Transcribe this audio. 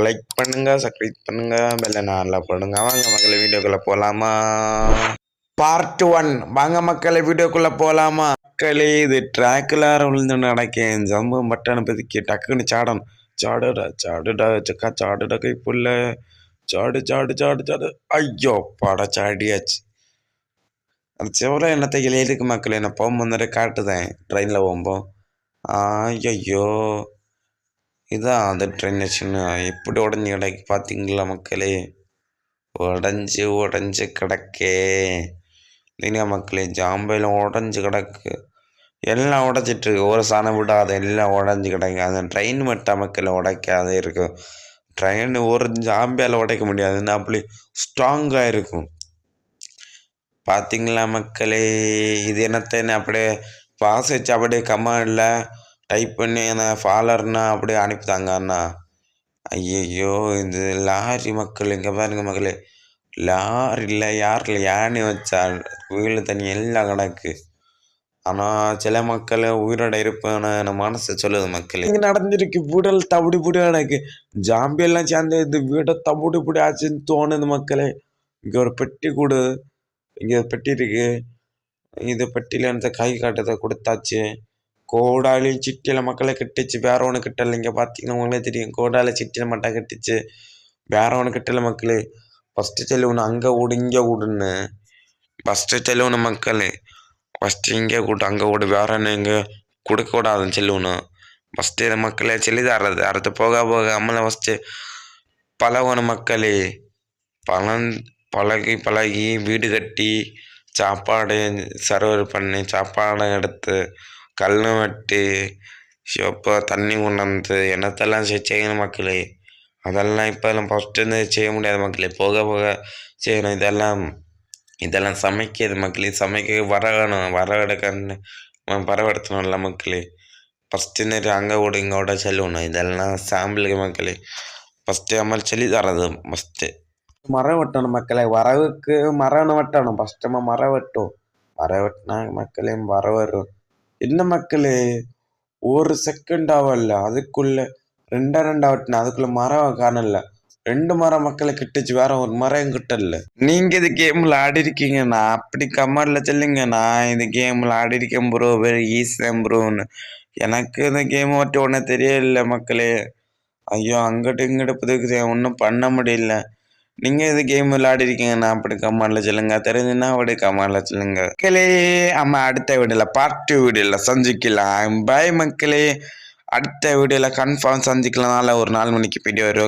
Like பண்ணுங்க, subscribe பண்ணுங்க, பெல்ல நல்லா போடுங்க. வாங்க மக்களை வீடியோக்குள்ள போலாமா? பார்ட் 1. வாங்க மக்களை வீடியோக்குள்ள போலாமா? மக்களே இது ட்ராக்ல விழுந்து நடக்கேன். ஜம்பு பட்டனை பதுக்கி டக்குன்னு சாடணும். சாடுடா சாடுடா சக்கா சாடுடா கை புள்ள சாடு சாடு சாடு சாடு. ஐயோ பாட சாடியாச்சு. அந்த செவரை என்னத்தை எழுதுக்கு மக்கள் என்ன போகும்போது காட்டுதேன் ட்ரெயினில் போகும்போது. ஐயோ இதான் அந்த ட்ரெயின் வச்சுன்னு எப்படி உடஞ்சி கிடக்கு பார்த்தீங்களா மக்களே? உடஞ்சி உடஞ்சி கிடக்கே இல்லைங்களா மக்களே? ஜாம்பையில் உடஞ்சி கிடக்கு, எல்லாம் உடச்சிட்ருக்கு. ஒரு சாணம் விடாத எல்லாம் உடஞ்சி கிடக்கு. அந்த ட்ரெயின் மட்டும் மக்கள் உடைக்காத இருக்கும். ட்ரெயின் ஒரு ஜாம்பியால் உடைக்க முடியாதுன்னு அப்படி ஸ்ட்ராங்காக இருக்கும். பார்த்தீங்களா மக்களே? இது என்னத்தன்னு அப்படியே பாஸ் வச்சு அப்படியே கமாண்டில் டைப் பண்ணி அந்த ஃபாலர்னா அப்படியே அனுப்பித்தாங்க அண்ணா. ஐயோ இது லாரி மக்கள், இங்கே பாருங்க மக்களே, லாரியில் யாரில் யானை வச்சா வீடு தண்ணி எல்லாம் கிடக்கு. ஆனால் சில மக்கள் உயிரோட இருப்பான மனசு சொல்லுது மக்கள். இங்கே நடந்துருக்கு வீடல் தவிடி புடி கிடக்கு. ஜாம்பியெல்லாம் சேர்ந்து இது வீடை தவிடி புடி ஆச்சுன்னு தோணுது மக்களே. இங்கே ஒரு பெட்டி கூடு, இங்கே பெட்டி இருக்கு. இது பெட்டியில் இருந்த கை காட்டுறதை கொடுத்தாச்சு. கோடாலி சிட்டியில் மக்களை கட்டிச்சு, வேற ஒன்று கிட்டல. இங்கே பார்த்தீங்கன்னா உங்களே தெரியும், கோடாலி சிட்டியில் மட்டும் கட்டிச்சு, வேற ஒன்று கிட்டல மக்களே. ஃபஸ்ட்டு செல்லுவணும் அங்கே விடு இங்கே விடுன்னு. ஃபஸ்ட்டு செல்லுவணும் மக்களே, ஃபஸ்ட்டு இங்கே கூட்டு அங்கே விடு, வேற என்ன இங்கே கொடுக்க கூடாதுன்னு செல்லுவணும். ஃபஸ்ட்டு மக்களே சொல்லி தர்றது, அடுத்து போக போக அம்மளை ஃபஸ்ட்டு பழகணும் மக்களே. பழகி பழகி வீடு கட்டி சாப்பாடு சர்வர் பண்ணி சாப்பாடை எடுத்து கல் வெட்டி இப்போ தண்ணி கொண்டு வந்து என்னத்தெல்லாம் செய்யணும் மக்களே. அதெல்லாம் இப்போ ஃபஸ்ட்டு செய்ய முடியாது மக்களே, போக போக செய்யணும். இதெல்லாம் சமைக்கிறது மக்களே. சமைக்க வரவெடுக்கணும்ல மக்களே. ஃபஸ்ட்டு நேரம் அங்கே விட இங்கே விட சொல்லணும். இதெல்லாம் சாம்பிளுக்கு மக்களே. ஃபஸ்ட்டு அம்மா சொல்லி தரது. ஃபஸ்ட்டு மரம் வெட்டணும் மக்களே. வரவுக்கு மரம் வெட்டணும். ஃபஸ்ட்டு மரம் வெட்டும். மரம் வெட்டினா மக்களே மரம் வரும். என்ன மக்களே ஒரு செகண்ட் ஆகல, அதுக்குள்ள ரெண்டா வெட்டினா அதுக்குள்ள மரம் காணல. 2 மரம் மக்களை கிட்டுச்சு, வேற ஒரு மரம் கிட்டல. நீங்க இது கேம்ல ஆடி இருக்கீங்க, நான் அப்படி கமெண்ட்ல சொல்லுங்க. நான் இந்த கேம்ல ஆடி இருக்கேன் ப்ரோ, வெரி ஈஸி ப்ரோன்னு. எனக்கு இந்த கேம் மட்டும் ஒன்றும் தெரியல மக்களே. ஐயோ அங்கிட்டு இங்கிட்டு புதுக்குது, ஒன்றும் பண்ண முடியல. நீங்க இது கேம் விளையாடி இருக்கீங்க, நான் அப்படி கமெண்ட்ல சொல்லுங்க. தெரிஞ்சுன்னா அப்படி கமெண்ட்ல சொல்லுங்க மக்களே. அம்மா அடுத்த வீடியோல பார்ட் 2 வீடியோல சந்திக்கலாம். பாய் மக்களே. அடுத்த வீடியோல கன்ஃபார்ம் சந்திக்கலாம். ஒரு 4 மணிக்கு வீடியோ வரும்.